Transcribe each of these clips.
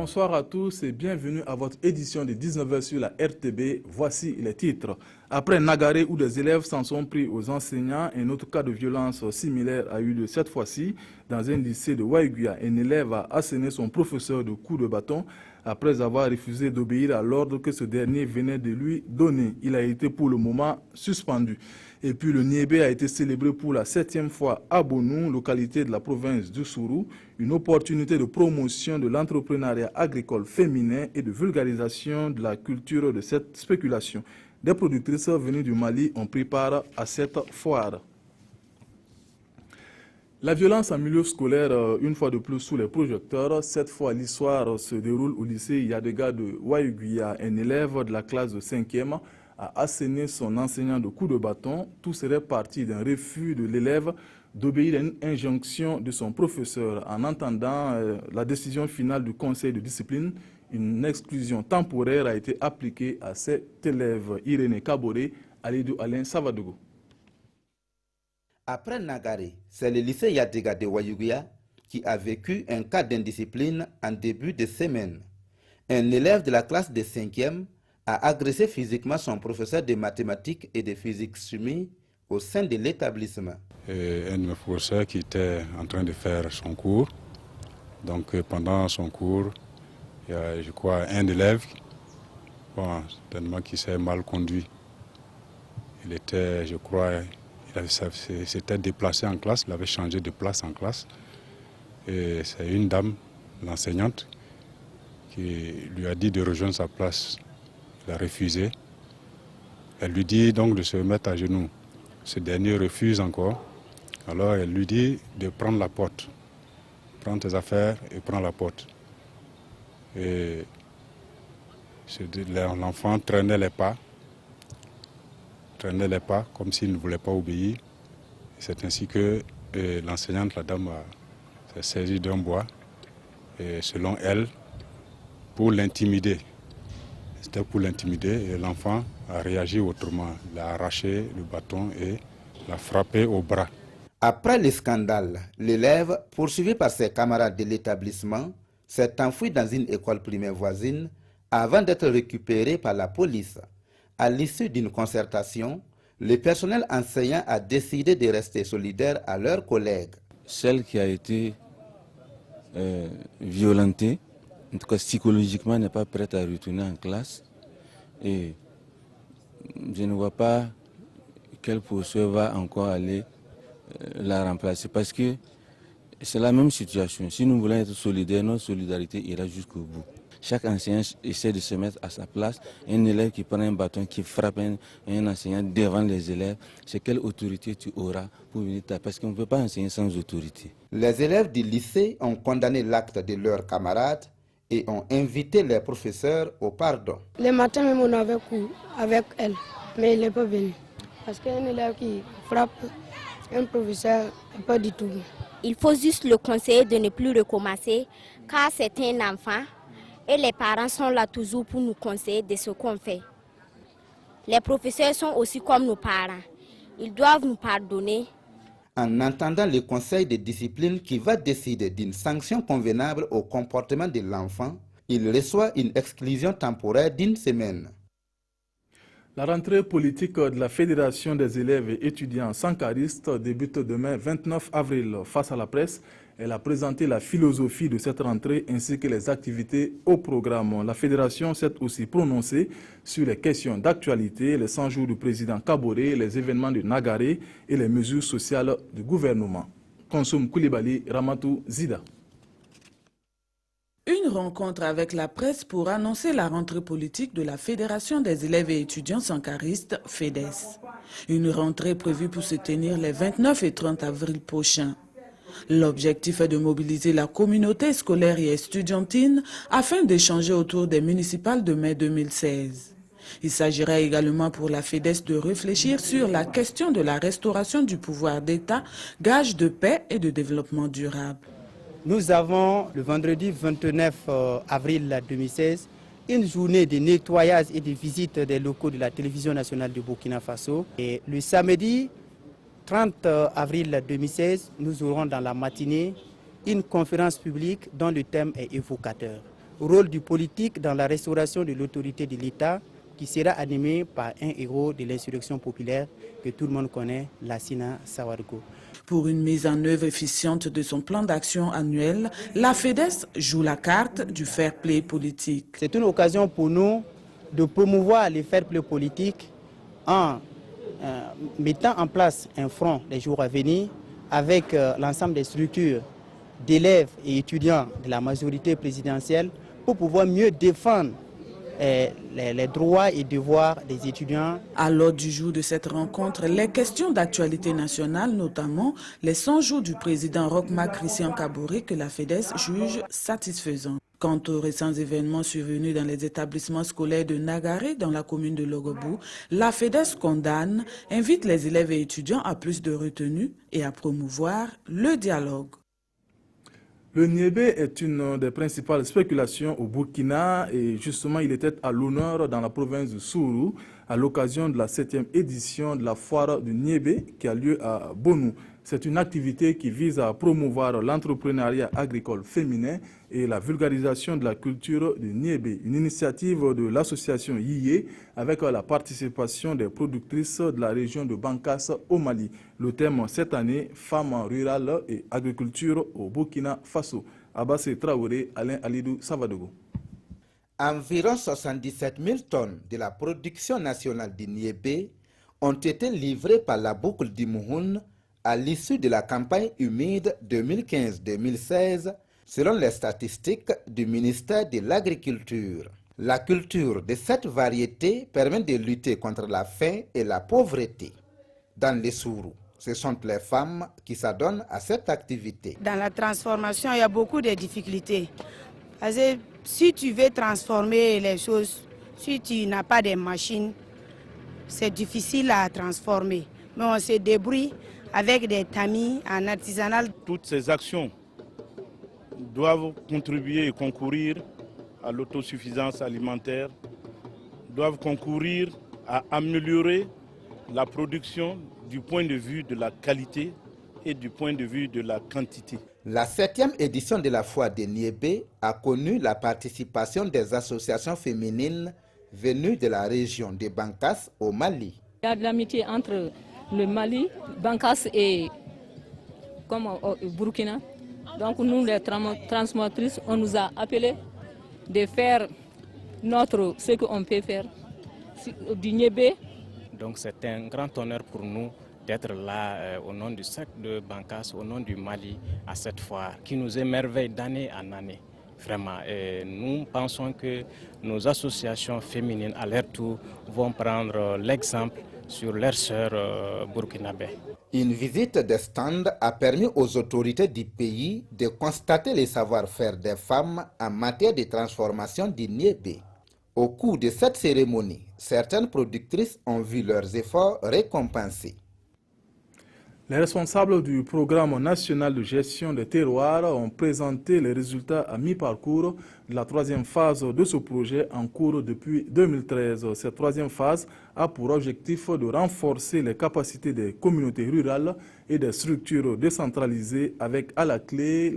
Bonsoir à tous et bienvenue à votre édition de 19h sur la RTB. Voici les titres. Après Nagaré où des élèves s'en sont pris aux enseignants, un autre cas de violence similaire a eu lieu cette fois-ci dans un lycée de Waiguia. Un élève a asséné son professeur de coups de bâton après avoir refusé d'obéir à l'ordre que ce dernier venait de lui donner. Il a été pour le moment suspendu. Et puis le Niébé a été célébré pour la 7e fois à Bonou, localité de la province du Sourou, une opportunité de promotion de l'entrepreneuriat agricole féminin et de vulgarisation de la culture de cette spéculation. Des productrices venues du Mali ont pris part à cette foire. La violence en milieu scolaire, une fois de plus sous les projecteurs. Cette fois, l'histoire se déroule au lycée Yadega de Waiguia. Un élève de la classe de 5e a asséné son enseignant de coups de bâton. Tout serait parti d'un refus de l'élève d'obéir à une injonction de son professeur. En entendant la décision finale du conseil de discipline, une exclusion temporaire a été appliquée à cet élève. Irénée Kaboré, Alidou Alain Savadogo. Après Nagaré, c'est le lycée Yadega de Waiguia qui a vécu un cas d'indiscipline en début de semaine. Un élève de la classe de 5e a agressé physiquement son professeur de mathématiques et de physique-chimie au sein de l'établissement. Un de mes professeurs qui était en train de faire son cours. Donc pendant son cours, il y a, je crois, un élève certainement qui s'est mal conduit. Il était, je crois, il s'était déplacé en classe, il avait changé de place en classe. Et c'est une dame, l'enseignante, qui lui a dit de rejoindre sa place. Il a refusé. Elle lui dit donc de se mettre à genoux. Ce dernier refuse encore. Alors elle lui dit de prendre la porte. Prends tes affaires et prends la porte. Et l'enfant traînait les pas comme s'il ne voulait pas obéir. C'est ainsi que l'enseignante, la dame, s'est saisie d'un bois, et selon elle, pour l'intimider. C'était pour l'intimider et l'enfant a réagi autrement. Il a arraché le bâton et l'a frappé au bras. Après le scandale, l'élève, poursuivi par ses camarades de l'établissement, s'est enfui dans une école primaire voisine avant d'être récupéré par la police. À l'issue d'une concertation, le personnel enseignant a décidé de rester solidaire à leurs collègues. Celle qui a été violentée, en tout cas psychologiquement, n'est pas prête à retourner en classe. Et je ne vois pas quel professeur va encore aller la remplacer. Parce que c'est la même situation. Si nous voulons être solidaires, notre solidarité ira jusqu'au bout. Chaque enseignant essaie de se mettre à sa place. Un élève qui prend un bâton, qui frappe un enseignant devant les élèves, c'est quelle autorité tu auras pour venir taper? Parce qu'on ne peut pas enseigner sans autorité. Les élèves du lycée ont condamné l'acte de leurs camarades et ont invité les professeurs au pardon. Le matin même on avait cours avec elle, mais elle n'est pas venue. Parce qu'un élève qui frappe un professeur n'est pas du tout bien. Il faut juste le conseiller de ne plus recommencer car c'est un enfant et les parents sont là toujours pour nous conseiller de ce qu'on fait. Les professeurs sont aussi comme nos parents. Ils doivent nous pardonner. En entendant le conseil de discipline qui va décider d'une sanction convenable au comportement de l'enfant, il reçoit une exclusion temporaire d'1 semaine. La rentrée politique de la Fédération des élèves et étudiants sankaristes débute demain 29 avril. Face à la presse, elle a présenté la philosophie de cette rentrée ainsi que les activités au programme. La Fédération s'est aussi prononcée sur les questions d'actualité, les 100 jours du président Kaboré, les événements de Nagaré et les mesures sociales du gouvernement. Konsoum Koulibaly, Ramatou Zida. Une rencontre avec la presse pour annoncer la rentrée politique de la Fédération des élèves et étudiants sankaristes, FEDES. Une rentrée prévue pour se tenir les 29 et 30 avril prochains. L'objectif est de mobiliser la communauté scolaire et estudiantine afin d'échanger autour des municipales de mai 2016. Il s'agirait également pour la FEDES de réfléchir sur la question de la restauration du pouvoir d'État, gage de paix et de développement durable. Nous avons le vendredi 29 avril 2016 une journée de nettoyage et de visite des locaux de la télévision nationale de Burkina Faso. Et le samedi 30 avril 2016, nous aurons dans la matinée une conférence publique dont le thème est évocateur. rôle du politique dans la restauration de l'autorité de l'État, qui sera animé par un héros de l'insurrection populaire que tout le monde connaît, Lassina Sawargo. Pour une mise en œuvre efficiente de son plan d'action annuel, la FEDES joue la carte du fair play politique. C'est une occasion pour nous de promouvoir le fair play politique en mettant en place un front les jours à venir avec l'ensemble des structures d'élèves et étudiants de la majorité présidentielle pour pouvoir mieux défendre les droits et devoirs des étudiants. À l'ordre du jour de cette rencontre, les questions d'actualité nationale, notamment les 100 jours du président Roch-Marc Christian Kaboré que la FEDES juge satisfaisants. Quant aux récents événements survenus dans les établissements scolaires de Nagaré, dans la commune de Logobou, la FEDES condamne, invite les élèves et étudiants à plus de retenue et à promouvoir le dialogue. Le niébé est une des principales spéculations au Burkina et justement il était à l'honneur dans la province de Sourou à l'occasion de la 7e édition de la foire du niébé qui a lieu à Bonou. C'est une activité qui vise à promouvoir l'entrepreneuriat agricole féminin et la vulgarisation de la culture du niébé, une initiative de l'association Yiyé avec la participation des productrices de la région de Bankas au Mali. Le thème cette année, femmes rurales et agriculture au Burkina Faso. Abassé Traoré, Alain Alidou Savadogo. Environ 77 000 tonnes de la production nationale du niébé ont été livrées par la boucle du Mouhoun à l'issue de la campagne humide 2015-2016, selon les statistiques du ministère de l'Agriculture. La culture de cette variété permet de lutter contre la faim et la pauvreté. Dans les Sourous, ce sont les femmes qui s'adonnent à cette activité. Dans la transformation, il y a beaucoup de difficultés. Parce que si tu veux transformer les choses, si tu n'as pas de machines, c'est difficile à transformer. Mais on se débrouille avec des tamis en artisanal. Toutes ces actions doivent contribuer et concourir à l'autosuffisance alimentaire, doivent concourir à améliorer la production du point de vue de la qualité et du point de vue de la quantité. La 7e édition de la foire de Niébé a connu la participation des associations féminines venues de la région de Bankas au Mali. Il y a de l'amitié entre le Mali, Bankas et Burkina. Donc nous, les transmotrices, on nous a appelés de faire ce qu'on peut faire du niébé. Donc c'est un grand honneur pour nous d'être là au nom du cercle de Bankas, au nom du Mali, à cette foire qui nous émerveille d'année en année. Vraiment, et nous pensons que nos associations féminines, à leur tour, vont prendre l'exemple sur leurs sœurs burkinabées. Une visite des stands a permis aux autorités du pays de constater les savoir-faire des femmes en matière de transformation du niébé. Au cours de cette cérémonie, certaines productrices ont vu leurs efforts récompensés. Les responsables du programme national de gestion des terroirs ont présenté les résultats à mi-parcours de la 3e phase de ce projet en cours depuis 2013. Cette 3e phase a pour objectif de renforcer les capacités des communautés rurales et des structures décentralisées avec à la clé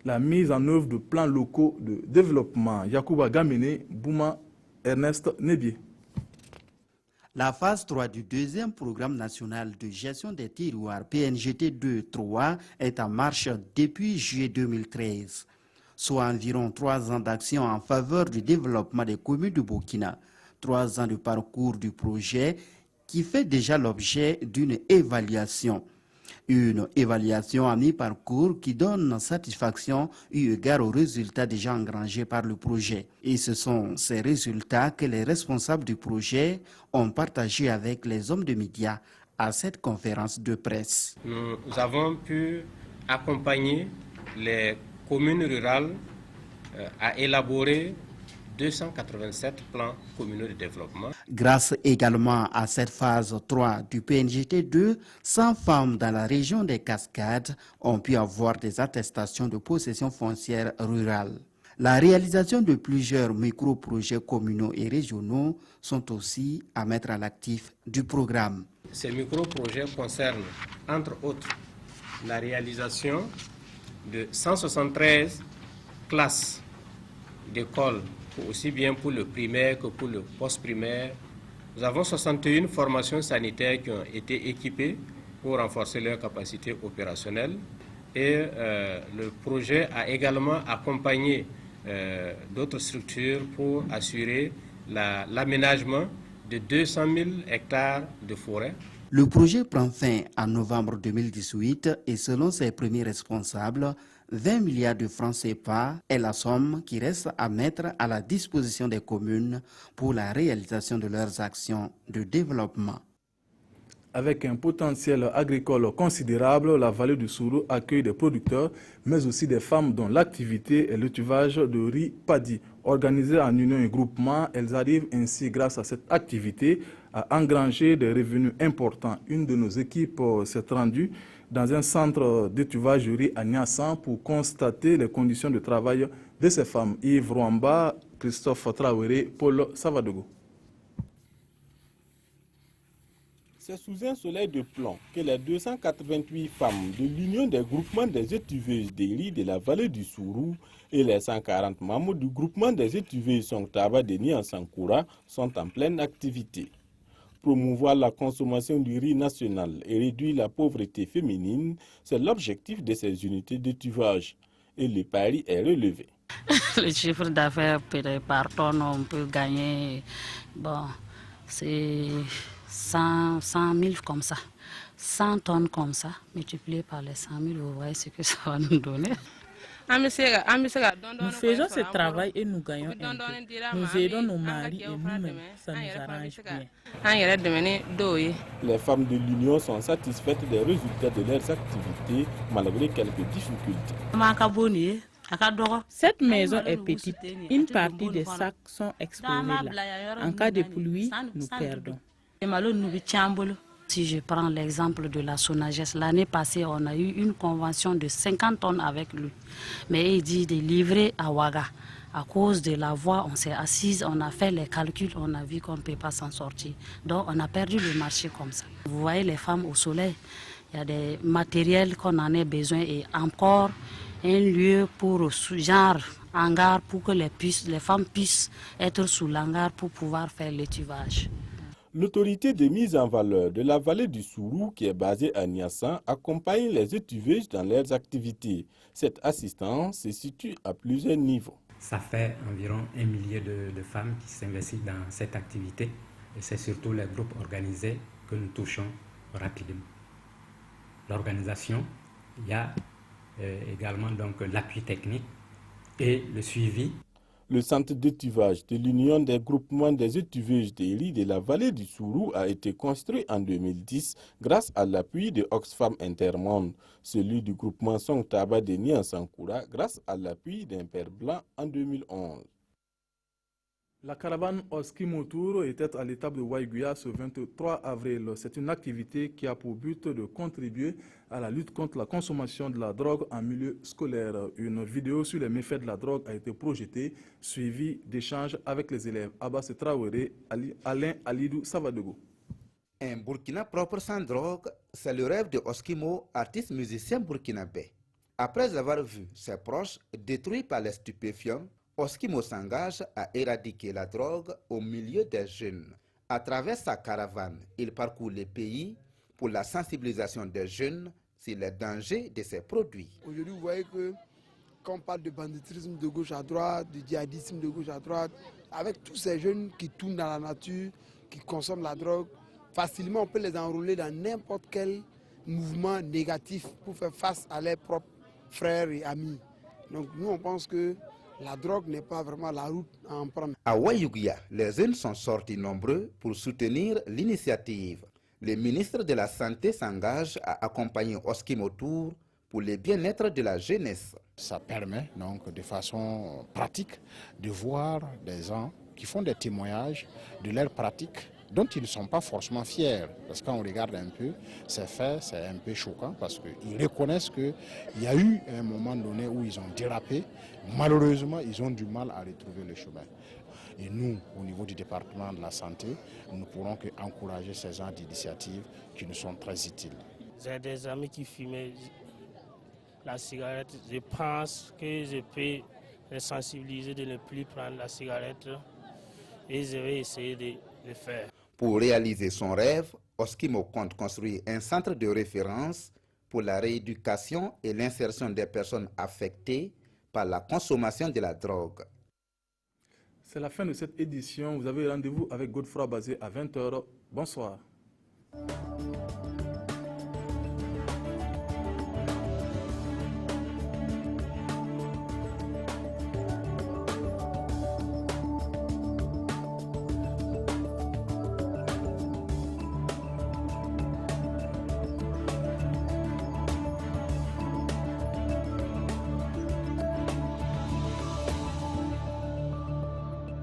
la mise en œuvre de plans locaux de développement. Yacouba Gamene, Bouma, Ernest Nebier. La phase 3 du 2e programme national de gestion des terroirs PNGT 2-3 est en marche depuis juillet 2013, soit environ 3 ans d'action en faveur du développement des communes du Burkina. 3 ans de parcours du projet qui fait déjà l'objet d'une évaluation. Une évaluation à mi-parcours qui donne satisfaction eu égard aux résultats déjà engrangés par le projet. Et ce sont ces résultats que les responsables du projet ont partagés avec les hommes de médias à cette conférence de presse. Nous avons pu accompagner les communes rurales à élaborer 287 plans communaux de développement. Grâce également à cette phase 3 du PNGT 2, 100 femmes dans la région des Cascades ont pu avoir des attestations de possession foncière rurale. La réalisation de plusieurs micro-projets communaux et régionaux sont aussi à mettre à l'actif du programme. Ces micro-projets concernent, entre autres, la réalisation de 173 classes d'écoles, aussi bien pour le primaire que pour le post-primaire. Nous avons 61 formations sanitaires qui ont été équipées pour renforcer leurs capacités opérationnelles. Et le projet a également accompagné d'autres structures pour assurer l'aménagement de 200 000 hectares de forêt. Le projet prend fin en novembre 2018 et selon ses premiers responsables, 20 milliards de francs CFA est la somme qui reste à mettre à la disposition des communes pour la réalisation de leurs actions de développement. Avec un potentiel agricole considérable, la vallée du Sourou accueille des producteurs, mais aussi des femmes dont l'activité est l'élevage de riz paddy. Organisées en union et groupement, elles arrivent ainsi, grâce à cette activité, à engranger des revenus importants. Une de nos équipes s'est rendue dans un centre d'étuvage de riz à Niassan pour constater les conditions de travail de ces femmes. Yves Rwamba, Christophe Traoré, Paul Savadogo. C'est sous un soleil de plomb que les 288 femmes de l'Union des groupements des étuveuses des riz de la vallée du Sourou et les 140 membres du groupement des étuveuses Songtaba de Niassankura sont en pleine activité. Promouvoir la consommation du riz national et réduire la pauvreté féminine, c'est l'objectif de ces unités d'étuvage. Et le pari est relevé. Le chiffre d'affaires par tonne, on peut gagner, c'est 100 000 comme ça. 100 tonnes comme ça, multiplié par les 100 000, vous voyez ce que ça va nous donner. Nous faisons ce travail et nous gagnons un peu. Nous aidons nos maris et nous-mêmes, ça nous arrange bien. Les femmes de l'Union sont satisfaites des résultats de leurs activités malgré quelques difficultés. Cette maison est petite. Une partie des sacs sont exposés là. En cas de pluie, nous perdons. Si je prends l'exemple de la Sonagès, l'année passée, on a eu une convention de 50 tonnes avec lui. Mais il dit de livrer à Ouaga. À cause de la voie, on s'est assise, on a fait les calculs, on a vu qu'on ne peut pas s'en sortir. Donc on a perdu le marché comme ça. Vous voyez les femmes au soleil, il y a des matériels qu'on en a besoin et encore un lieu pour genre hangar pour que les femmes puissent être sous l'hangar pour pouvoir faire l'étuvage. L'autorité de mise en valeur de la vallée du Sourou, qui est basée à Niassan, accompagne les étuveuses dans leurs activités. Cette assistance se situe à plusieurs niveaux. Ça fait environ 1 millier de femmes qui s'investissent dans cette activité. Et c'est surtout les groupes organisés que nous touchons rapidement. L'organisation, il y a également donc l'appui technique et le suivi. Le centre d'étuvage de l'Union des groupements des étuveuses des riz de la vallée du Sourou a été construit en 2010 grâce à l'appui de Oxfam Intermonde, celui du groupement Songtaba de Niassankura grâce à l'appui d'un père blanc en 2011. La caravane Oskimo Tour était à l'étape de Waiguya ce 23 avril. C'est une activité qui a pour but de contribuer à la lutte contre la consommation de la drogue en milieu scolaire. Une vidéo sur les méfaits de la drogue a été projetée, suivie d'échanges avec les élèves. Abbas Traoré, Alain Alidou Savadogo. Un Burkina propre sans drogue, c'est le rêve de Oskimo, artiste musicien burkinabé. Après avoir vu ses proches détruits par les stupéfiants, Oskimo s'engage à éradiquer la drogue au milieu des jeunes. À travers sa caravane, il parcourt les pays pour la sensibilisation des jeunes sur les dangers de ces produits. Aujourd'hui, vous voyez que quand on parle de banditisme de gauche à droite, de djihadisme de gauche à droite, avec tous ces jeunes qui tournent dans la nature, qui consomment la drogue, facilement on peut les enrôler dans n'importe quel mouvement négatif pour faire face à leurs propres frères et amis. Donc nous, on pense que la drogue n'est pas vraiment la route à emprunter. À Waiguya, les jeunes sont sortis nombreux pour soutenir l'initiative. Le ministre de la Santé s'engage à accompagner Oskimo Tour pour le bien-être de la jeunesse. Ça permet donc de façon pratique de voir des gens qui font des témoignages de leurs pratiques dont ils ne sont pas forcément fiers. Parce que quand on regarde un peu ces faits, c'est un peu choquant parce qu'ils reconnaissent qu'il y a eu un moment donné où ils ont dérapé. Malheureusement, ils ont du mal à retrouver le chemin. Et nous, au niveau du département de la santé, nous ne pourrons qu'encourager ces genres d'initiatives qui nous sont très utiles. J'ai des amis qui fumaient la cigarette. Je pense que je peux les sensibiliser de ne plus prendre la cigarette et je vais essayer de le faire. Pour réaliser son rêve, Oskimo compte construire un centre de référence pour la rééducation et l'insertion des personnes affectées par la consommation de la drogue. C'est la fin de cette édition. Vous avez rendez-vous avec Godefroy Bazé à 20h. Bonsoir.